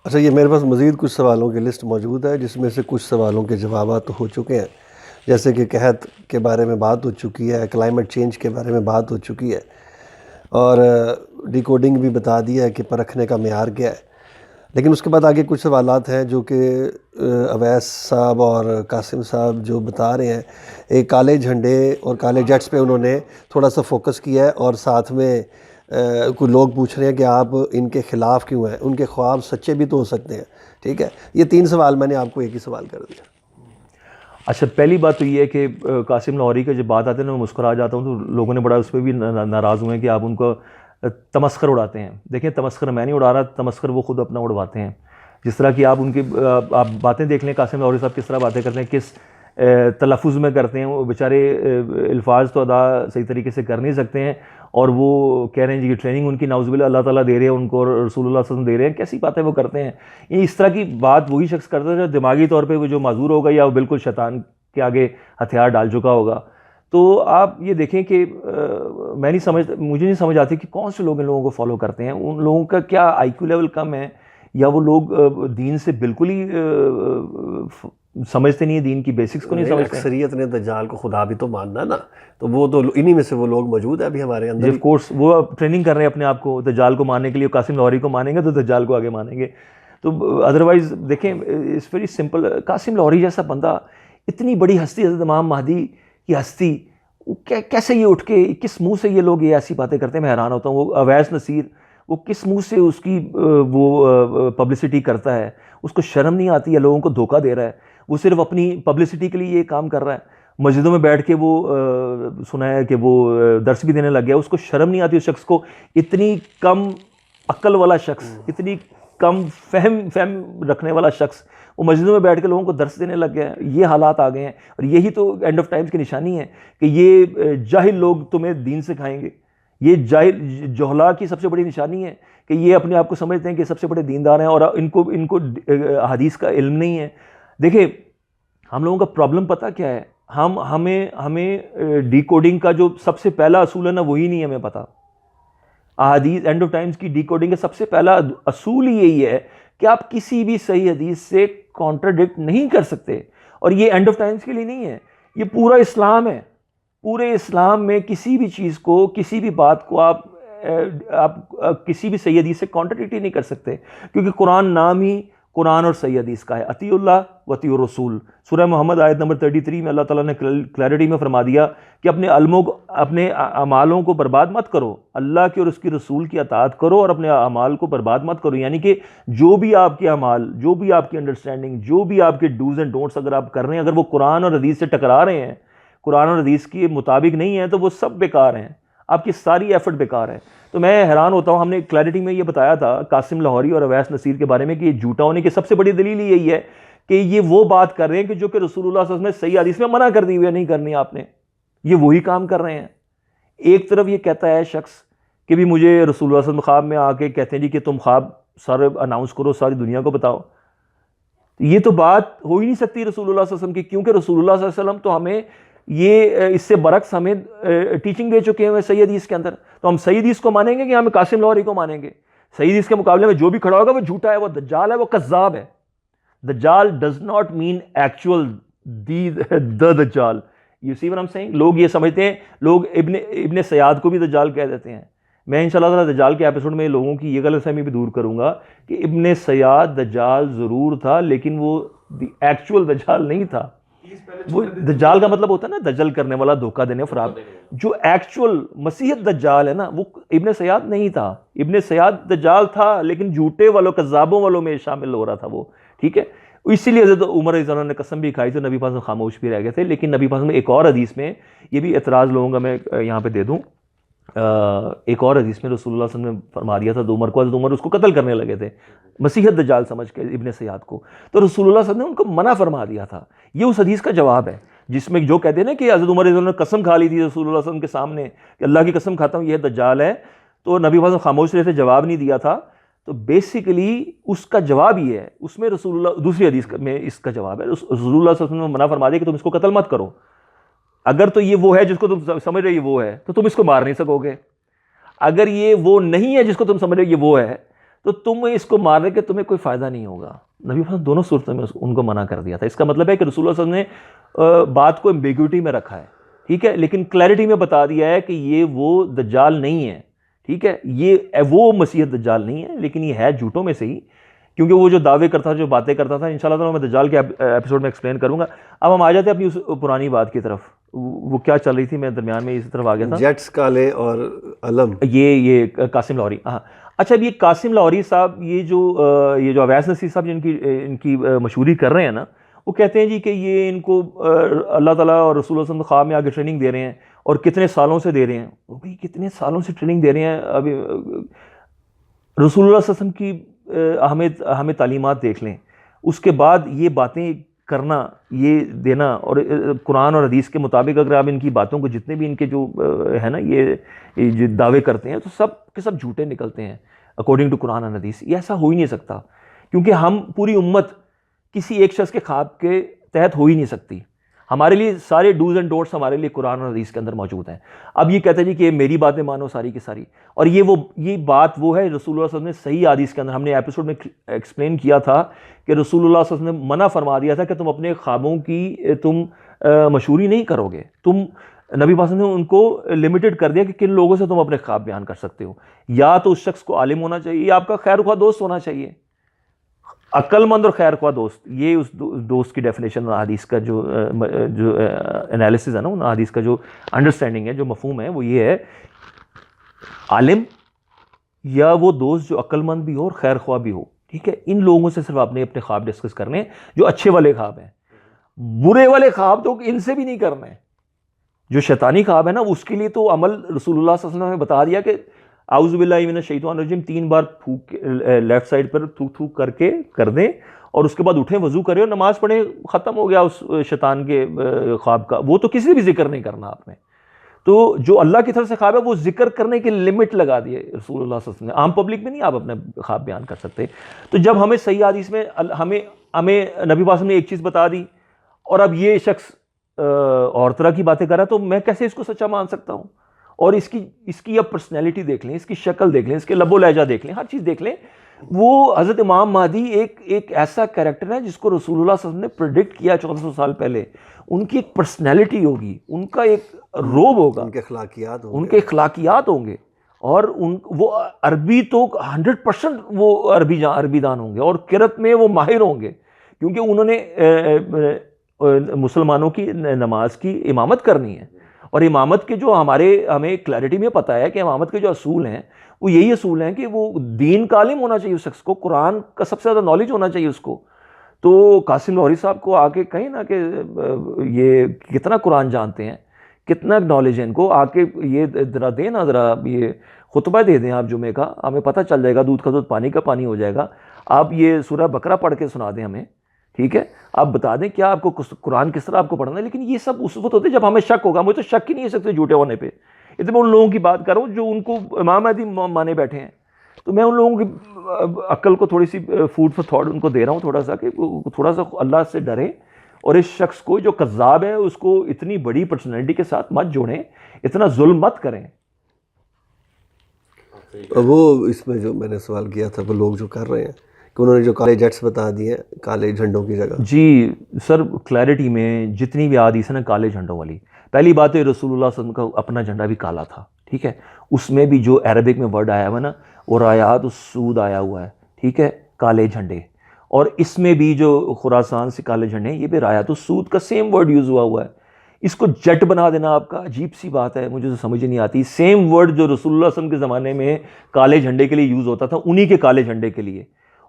اچھا، یہ میرے پاس مزید کچھ سوالوں کی لسٹ موجود ہے، جس میں سے کچھ سوالوں کے جوابات تو ہو چکے ہیں، جیسے کہ قحط کے بارے میں بات ہو چکی ہے، کلائمیٹ چینج کے بارے میں بات ہو چکی ہے، اور ڈی کوڈنگ بھی بتا دیا ہے کہ پرکھنے کا معیار کیا ہے۔ لیکن اس کے بعد آگے کچھ سوالات ہیں جو کہ اویس صاحب اور قاسم صاحب جو بتا رہے ہیں، ایک کالے جھنڈے اور کالے جیٹس پہ انہوں نے تھوڑا سا فوکس کیا ہے، اور ساتھ میں کوئی لوگ پوچھ رہے ہیں کہ آپ ان کے خلاف کیوں ہیں، ان کے خواب سچے بھی تو ہو سکتے ہیں۔ ٹھیک ہے، یہ 3 سوال میں نے آپ کو ایک ہی سوال کر دیا۔ اچھا، پہلی بات تو یہ ہے کہ قاسم لاہوری کا جب بات آتے ہیں نا میں مسکرا جاتا ہوں، تو لوگوں نے بڑا اس پہ بھی ناراض ہوئے ہیں کہ آپ ان کو تمسخر اڑاتے ہیں۔ دیکھیں، تمسخر میں نہیں اڑا رہا، تمسخر وہ خود اپنا اڑواتے ہیں۔ جس طرح کہ آپ ان کی آپ باتیں دیکھ لیں، قاسم لاہوری صاحب کس طرح باتیں کرتے ہیں، کس تلفظ میں کرتے ہیں، وہ بیچارے الفاظ تو ادا صحیح طریقے سے کر نہیں سکتے ہیں، اور وہ کہہ رہے ہیں جی کہ ٹریننگ ان کی نعوذ باللہ اللہ تعالیٰ دے رہے ہیں ان کو، اور رسول اللہ صلی اللہ علیہ وسلم دے رہے ہیں۔ کیسی باتیں وہ کرتے ہیں؟ یہ اس طرح کی بات وہی شخص کرتا ہے جو دماغی طور پہ وہ جو معذور ہوگا، یا وہ بالکل شیطان کے آگے ہتھیار ڈال چکا ہوگا۔ تو آپ یہ دیکھیں کہ مجھے نہیں سمجھ آتی کہ کون سے لوگ ان لوگوں کو فالو کرتے ہیں۔ ان لوگوں کا کیا آئی کیو لیول کم ہے، یا وہ لوگ دین سے بالکل ہی سمجھتے نہیں ہیں، دین کی بیسکس کو نہیں سمجھتے ہیں۔ اکثریت نے دجال کو خدا بھی تو ماننا ہے نا، تو وہ تو انہی میں سے وہ لوگ موجود ہیں ابھی ہمارے اندر۔ جی آف کورس، وہ ٹریننگ کر رہے ہیں اپنے آپ کو دجال کو ماننے کے لیے۔ قاسم لاہوری کو مانیں گے تو دجال کو آگے مانیں گے۔ تو ادروائز دیکھیں، اٹس ویری سمپل۔ قاسم لاہوری جیسا بندہ، اتنی بڑی ہستی، حضرت امام مہدی کی ہستی، کیسے یہ اٹھ کے کس منہ سے یہ لوگ یہ ایسی باتیں کرتے ہیں؟ میں حیران ہوتا ہوں۔ وہ اویس نصیر، وہ کس منہ سے اس کی وہ پبلسٹی کرتا ہے؟ اس کو شرم نہیں آتی ہے؟ لوگوں کو دھوکہ دے رہا ہے، وہ صرف اپنی پبلسٹی کے لیے یہ کام کر رہا ہے۔ مسجدوں میں بیٹھ کے وہ سنا ہے کہ وہ درس بھی دینے لگ گیا۔ اس کو شرم نہیں آتی اس شخص کو؟ اتنی کم عقل والا شخص، اتنی کم فہم رکھنے والا شخص، وہ مسجدوں میں بیٹھ کے لوگوں کو درس دینے لگ گیا ہے۔ یہ حالات آ گئے ہیں، اور یہی تو اینڈ آف ٹائمز کی نشانی ہے کہ یہ جاہل لوگ تمہیں دین سکھائیں گے۔ یہ جہلا کی سب سے بڑی نشانی ہے کہ یہ اپنے آپ کو سمجھتے ہیں کہ سب سے بڑے دیندار ہیں، اور ان کو حدیث کا علم نہیں ہے۔ دیکھیں، ہم لوگوں کا پرابلم پتہ کیا ہے؟ ہمیں ڈی کوڈنگ کا جو سب سے پہلا اصول ہے نا، وہی نہیں ہمیں پتہ۔ احادیث اینڈ آف ٹائمز کی ڈی کوڈنگ کا سب سے پہلا اصول ہی یہی ہے کہ آپ کسی بھی صحیح حدیث سے کانٹراڈکٹ نہیں کر سکتے۔ اور یہ اینڈ آف ٹائمز کے لیے نہیں ہے، یہ پورا اسلام ہے۔ پورے اسلام میں کسی بھی چیز کو، کسی بھی بات کو آپ کسی بھی صحیح حدیث سے کانٹراڈکٹ ہی نہیں کر سکتے، کیونکہ قرآن نام ہی قرآن اور صحیح حدیث کا ہے۔ اطیعوا اللہ و اطیعوا الرسول، سورہ محمد آیت نمبر 33 میں اللہ تعالیٰ نے کلیئرٹی میں فرما دیا کہ اپنے اعمالوں کو برباد مت کرو، اللہ کے اور اس کی رسول کی اطاعت کرو، اور اپنے اعمال کو برباد مت کرو۔ یعنی کہ جو بھی آپ کے اعمال، جو بھی آپ کی انڈرسٹینڈنگ، جو بھی آپ کے ڈوز اینڈ ڈونٹس اگر آپ کر رہے ہیں، اگر وہ قرآن اور حدیث سے ٹکرا رہے ہیں، قرآن اور حدیث کے مطابق نہیں ہیں، تو وہ سب بیکار ہیں، آپ کی ساری ایفرٹ بیکار ہے۔ تو میں حیران ہوتا ہوں، ہم نے کلیئرٹی میں یہ بتایا تھا قاسم لاہوری اور اویس نصیر کے بارے میں کہ یہ جھوٹا ہونے کی سب سے بڑی دلیل یہی ہے کہ یہ وہ بات کر رہے ہیں کہ جو کہ رسول اللہ صلی اللہ علیہ وسلم نے صحیح حدیث میں منع کر دی ہوئی ہے نہیں کرنی آپ نے، یہ وہی کام کر رہے ہیں۔ ایک طرف یہ کہتا ہے شخص کہ بھی مجھے رسول اللہ صلی اللہ علیہ وسلم خواب میں آ کے کہتے ہیں جی کہ تم خواب سارے اناؤنس کرو، ساری دنیا کو بتاؤ۔ یہ تو بات ہو ہی نہیں سکتی رسول اللہ صلی اللہ علیہ وسلم کی، کیونکہ رسول اللہ صلی اللہ علیہ وسلم تو ہمیں یہ اس سے برعکس ہمیں ٹیچنگ دے چکے ہیں صحیح حدیث کے اندر۔ تو ہم صحیح حدیث کو مانیں گے کہ ہم قاسم لاہوری کو مانیں گے؟ صحیح حدیث کے مقابلے میں جو بھی کھڑا ہوگا وہ جھوٹا ہے، وہ دجال ہے، وہ کذاب ہے۔ دجال does not mean actual the دجال۔ You see what I'm saying؟ لوگ یہ سمجھتے ہیں، لوگ ابن سیاد کو بھی دجال کہہ دیتے ہیں۔ میں انشاءاللہ تعالیٰ دجال کے ایپیسوڈ میں لوگوں کی یہ غلط فہمی بھی دور کروں گا کہ ابن سیاد دجال ضرور تھا، لیکن وہ ایکچوئل دجال نہیں تھا۔ وہ دجال کا مطلب ہوتا ہے نا دجل کرنے والا، دھوکہ دینے، فراڈ۔ جو ایکچوئل مسیحت دجال ہے نا، وہ ابن سیاد نہیں تھا۔ ابن سیاد دجال تھا، لیکن جھوٹے والوں، کذابوں والوں میں شامل ہو رہا تھا وہ، ٹھیک ہے۔ اسی لیے حضرت عمر رضی اللہ عنہ نے قسم بھی کھائی تو نبی پاک خاموش بھی رہ گئے تھے۔ لیکن نبی پاک میں ایک اور حدیث میں یہ بھی اعتراض لوگوں کا میں یہاں پہ دے دوں، ایک اور حدیث میں رسول اللہ صلی اللہ علیہ وسلم نے فرما دیا تھا عمر کو، حضرت عمر اس کو قتل کرنے لگے تھے مسیحت دجال سمجھ کے ابن سیاد کو، تو رسول اللہ صلی اللہ علیہ وسلم نے ان کو منع فرما دیا تھا۔ یہ اس حدیث کا جواب ہے جس میں جو کہتے ہیں نا کہ حضرت عمر رضی اللہ عنہ نے قسم کھا لی تھی رسول اللہ صلی اللہ علیہ وسلم کے سامنے کہ اللہ کی قسم کھاتا ہوں یہ دجال ہے، تو نبی پاک خاموش رہے تھے، جواب نہیں دیا تھا۔ تو بیسیکلی اس کا جواب یہ ہے، اس میں رسول اللہ، دوسری حدیث میں اس کا جواب ہے، رسول اللہ صلی اللہ علیہ وسلم نے منع فرما دیا کہ تم اس کو قتل مت کرو۔ اگر تو یہ وہ ہے جس کو تم سمجھ رہے یہ وہ ہے تو تم اس کو مار نہیں سکو گے، اگر یہ وہ نہیں ہے جس کو تم سمجھ رہے یہ وہ ہے تو تم اس کو مارنے کے تمہیں کوئی فائدہ نہیں ہوگا. نبی محمد دونوں صورتوں میں ان کو منع کر دیا تھا. اس کا مطلب ہے کہ رسول اللہ صلی اللہ علیہ وسلم نے بات کو ایمبیگوٹی میں رکھا ہے, ٹھیک ہے, لیکن کلیئرٹی میں بتا دیا ہے کہ یہ وہ دجال نہیں ہے, ٹھیک ہے, یہ وہ مسیح دجال نہیں ہے, لیکن یہ ہے جھوٹوں میں سے ہی, کیونکہ وہ جو دعوے کرتا تھا, جو باتیں کرتا تھا. انشاءاللہ تعالیٰ میں دجال کے ایپیسوڈ میں ایکسپلین کروں گا. اب ہم آ جاتے ہیں اپنی اس پرانی بات کی طرف. وہ کیا چل رہی تھی, میں درمیان میں اس طرف آ گیا تھا. جیٹس کالے اور علم, یہ قاسم لاہوری. ہاں اچھا, اب یہ قاسم لاہوری صاحب, یہ جو اویس نصیر صاحب ان کی مشہوری کر رہے ہیں نا, وہ کہتے ہیں جی کہ یہ ان کو اللہ تعالیٰ اور رسول اللہ صلی اللہ علیہ وسلم خواب میں آگے ٹریننگ دے رہے ہیں, اور کتنے سالوں سے دے رہے ہیں. بھائی کتنے سالوں سے ٹریننگ دے رہے ہیں. ابھی رسول اللہ صلی اللہ علیہ وسلم کی ہمیں تعلیمات دیکھ لیں, اس کے بعد یہ باتیں کرنا, یہ دینا, اور قرآن اور حدیث کے مطابق اگر آپ ان کی باتوں کو, جتنے بھی ان کے جو ہے نا یہ جو دعوے کرتے ہیں, تو سب کے سب جھوٹے نکلتے ہیں اکارڈنگ ٹو قرآن اور حدیث. یہ ایسا ہو ہی نہیں سکتا, کیونکہ ہم پوری امت کسی ایک شخص کے خواب کے تحت ہو ہی نہیں سکتی. ہمارے لیے سارے ڈوز اینڈ ڈونٹس ہمارے لیے قرآن اور حدیث کے اندر موجود ہیں. اب یہ کہتے ہیں جی کہ میری باتیں مانو ساری کی ساری, اور یہ بات وہ ہے رسول اللہ صلی اللہ علیہ وسلم نے صحیح حدیث کے اندر, ہم نے ایپیسوڈ میں ایکسپلین کیا تھا کہ رسول اللہ صلی اللہ علیہ وسلم نے منع فرما دیا تھا کہ تم اپنے خوابوں کی تم مشہوری نہیں کرو گے. نبی پاک نے ان کو لمیٹڈ کر دیا کہ کن لوگوں سے تم اپنے خواب بیان کر سکتے ہو. یا تو اس شخص کو عالم ہونا چاہیے, یا آپ کا خیر خواہ دوست ہونا چاہیے, عقل مند اور خیر خواہ دوست. یہ اس دوست کی ڈیفینیشن حدیث کا جو انالیسز ہے نا, ان حدیث کا جو انڈرسٹینڈنگ ہے, جو مفہوم ہے, وہ یہ ہے عالم یا وہ دوست جو عقل مند بھی ہو اور خیر خواہ بھی ہو, ٹھیک ہے. ان لوگوں سے صرف آپ نے اپنے خواب ڈسکس کرنے ہیں جو اچھے والے خواب ہیں. برے والے خواب تو ان سے بھی نہیں کرنا ہے. جو شیطانی خواب ہے نا, اس کے لیے تو عمل رسول اللہ صلی اللہ علیہ وسلم نے بتا دیا کہ اعوذ باللہ من الشیطان الرجیم 3 بار پھونک لیفٹ سائڈ پر تھوک تھوک کر کے کر دیں, اور اس کے بعد اٹھیں, وضو کریں اور نماز پڑھیں, ختم ہو گیا اس شیطان کے خواب کا. وہ تو کسی بھی ذکر نہیں کرنا آپ نے. تو جو اللہ کی طرف سے خواب ہے وہ ذکر کرنے کی لمٹ لگا دیے رسول اللہ صلی اللہ علیہ وسلم نے. عام پبلک میں نہیں آپ اپنے خواب بیان کر سکتے. تو جب ہمیں صحیح حدیث میں ہمیں نبی پاک نے ایک چیز بتا دی, اور اب یہ شخص اور طرح کی باتیں کر رہا ہے, تو میں کیسے اس کو سچا مان سکتا ہوں؟ اور اس کی اب پرسنالٹی دیکھ لیں, اس کی شکل دیکھ لیں, اس کے لب و لہجہ دیکھ لیں, ہر چیز دیکھ لیں. وہ حضرت امام مہدی ایک ایسا کریکٹر ہے جس کو رسول اللہ صلی اللہ علیہ وسلم نے پریڈکٹ کیا 1400 سال پہلے. ان کی ایک پرسنالٹی ہوگی, ان کا ایک روب ہوگا, ان کے اخلاقیات ہوں گے, اور وہ عربی تو 100% وہ عربی دان ہوں گے, اور قرأت میں وہ ماہر ہوں گے, کیونکہ انہوں نے مسلمانوں کی نماز کی امامت کرنی ہے. اور امامت کے جو ہمیں کلیئرٹی میں پتہ ہے کہ امامت کے جو اصول ہیں وہ یہی اصول ہیں کہ وہ دین کا عالم ہونا چاہیے اس شخص کو, قرآن کا سب سے زیادہ نالج ہونا چاہیے اس کو. تو قاسم لاہوری صاحب کو آ کے کہیں نا کہ یہ کتنا قرآن جانتے ہیں, کتنا نالج ہے ان کو, آ کے یہ ذرا دیں نا, ذرا یہ خطبہ دے دیں آپ جمعے کا, ہمیں پتہ چل جائے گا, دودھ کا دودھ پانی کا پانی ہو جائے گا. آپ یہ سورہ بقرہ پڑھ کے سنا دیں ہمیں, ٹھیک ہے, آپ بتا دیں کیا آپ کو قرآن کس طرح آپ کو پڑھنا ہے. لیکن یہ سب اس وقت ہوتے ہیں جب ہمیں شک ہوگا. مجھے تو شک ہی نہیں ہے سکتے جھوٹے ہونے پہ. اتنے میں ان لوگوں کی بات کر رہا ہوں جو ان کو امام مہدی مانے بیٹھے ہیں. تو میں ان لوگوں کی عقل کو تھوڑی سی فوڈ فار تھاٹ ان کو دے رہا ہوں تھوڑا سا, کہ تھوڑا سا اللہ سے ڈریں, اور اس شخص کو جو کذاب ہے اس کو اتنی بڑی پرسنالٹی کے ساتھ مت جوڑیں, اتنا ظلم مت کریں. وہ اس میں جو میں نے سوال کیا تھا, وہ لوگ جو کر رہے ہیں کہ انہوں نے جو کالے جیٹس بتا دیے کالے جھنڈوں کی جگہ. جی سر, کلیئرٹی میں جتنی بھی حدیث ہے نا کالے جھنڈوں والی, پہلی بات ہے رسول اللہ صلی اللہ علیہ وسلم کا اپنا جھنڈا بھی کالا تھا, ٹھیک ہے. اس میں بھی جو عربک میں ورڈ آیا ہوا ہے نا, وہ رایات السود آیا ہوا ہے, ٹھیک ہے, کالے جھنڈے. اور اس میں بھی جو خراسان سے کالے جھنڈے ہیں, یہ بھی رایات السود کا سیم ورڈ یوز ہوا ہے. اس کو جٹ بنا دینا آپ کا عجیب سی بات ہے, مجھے تو سمجھ نہیں آتی. سیم ورڈ جو رسول اللہ صلی اللہ علیہ وسلم کے زمانے میں کالے جھنڈے کے لیے یوز ہوتا تھا, انہی کے کالے جھنڈے کے لیے,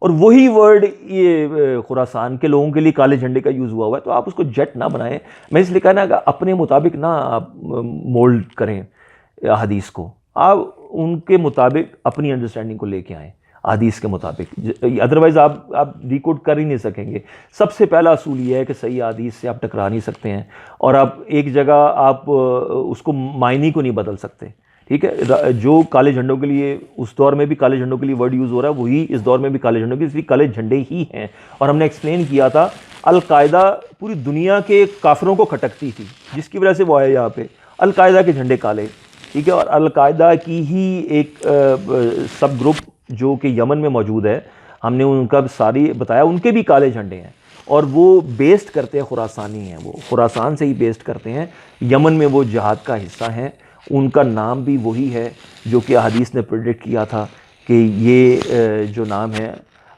اور وہی ورڈ یہ خراسان کے لوگوں کے لیے کالے جھنڈے کا یوز ہوا ہے. تو آپ اس کو جٹ نہ بنائیں. میں اس لیے کہنا کہ اپنے مطابق نہ آپ مولڈ کریں حدیث کو, آپ ان کے مطابق اپنی انڈرسٹینڈنگ کو لے کے آئیں حدیث کے مطابق, ادروائز آپ ڈیکوڈ کر ہی نہیں سکیں گے. سب سے پہلا اصول یہ ہے کہ صحیح حدیث سے آپ ٹکرا نہیں سکتے ہیں, اور آپ ایک جگہ آپ اس کو معنی کو نہیں بدل سکتے, ٹھیک ہے. جو کالے جھنڈوں کے لیے اس دور میں بھی کالے جھنڈوں کے لیے ورڈ یوز ہو رہا ہے, وہی اس دور میں بھی کالے جھنڈوں کے لیے کالے جھنڈے ہی ہیں. اور ہم نے ایکسپلین کیا تھا القاعدہ پوری دنیا کے کافروں کو کھٹکتی تھی, جس کی وجہ سے وہ آئے یہاں پہ. القاعدہ کے جھنڈے کالے, ٹھیک ہے. اور القاعدہ کی ہی ایک سب گروپ جو کہ یمن میں موجود ہے، ہم نے ان کا ساری بتایا، ان کے بھی کالے جھنڈے ہیں اور وہ بیسڈ کرتے ہیں خراسانی ہیں، وہ خراسان سے ہی بیسڈ کرتے ہیں، یمن میں وہ جہاد کا حصہ ہیں، ان کا نام بھی وہی ہے جو کہ احادیث نے پریڈکٹ کیا تھا کہ یہ جو نام ہے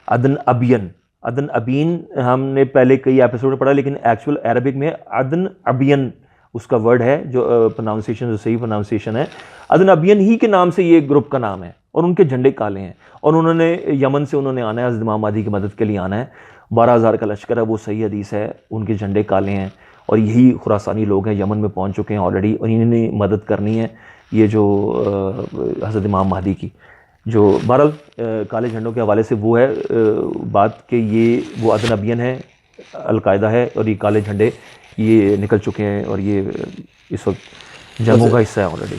عدن ابین، عدن ابین ہم نے پہلے کئی ایپیسوڈ میں پڑھا، لیکن ایکچول عربک میں عدن ابین اس کا ورڈ ہے، جو پروناؤنسیشن جو صحیح پروناؤنسیشن ہے، عدن ابین ہی کے نام سے یہ گروپ کا نام ہے، اور ان کے جھنڈے کالے ہیں، اور انہوں نے یمن سے انہوں نے آنا ہے، حضرت امام مہدی کی مدد کے لیے آنا ہے، 12,000 کا لشکر ہے، وہ صحیح حدیث ہے، ان کے جھنڈے کالے ہیں، اور یہی خراسانی لوگ ہیں، یمن میں پہنچ چکے ہیں آلریڈی، اور انہوں نے مدد کرنی ہے یہ جو حضرت امام مہدی کی، جو بہرحال کالے جھنڈوں کے حوالے سے وہ ہے بات کہ یہ وہ عدن ابین ہے، القاعدہ ہے، اور یہ کالے جھنڈے یہ نکل چکے ہیں، اور یہ اس وقت جنگوں کا حصہ ہے آلریڈی۔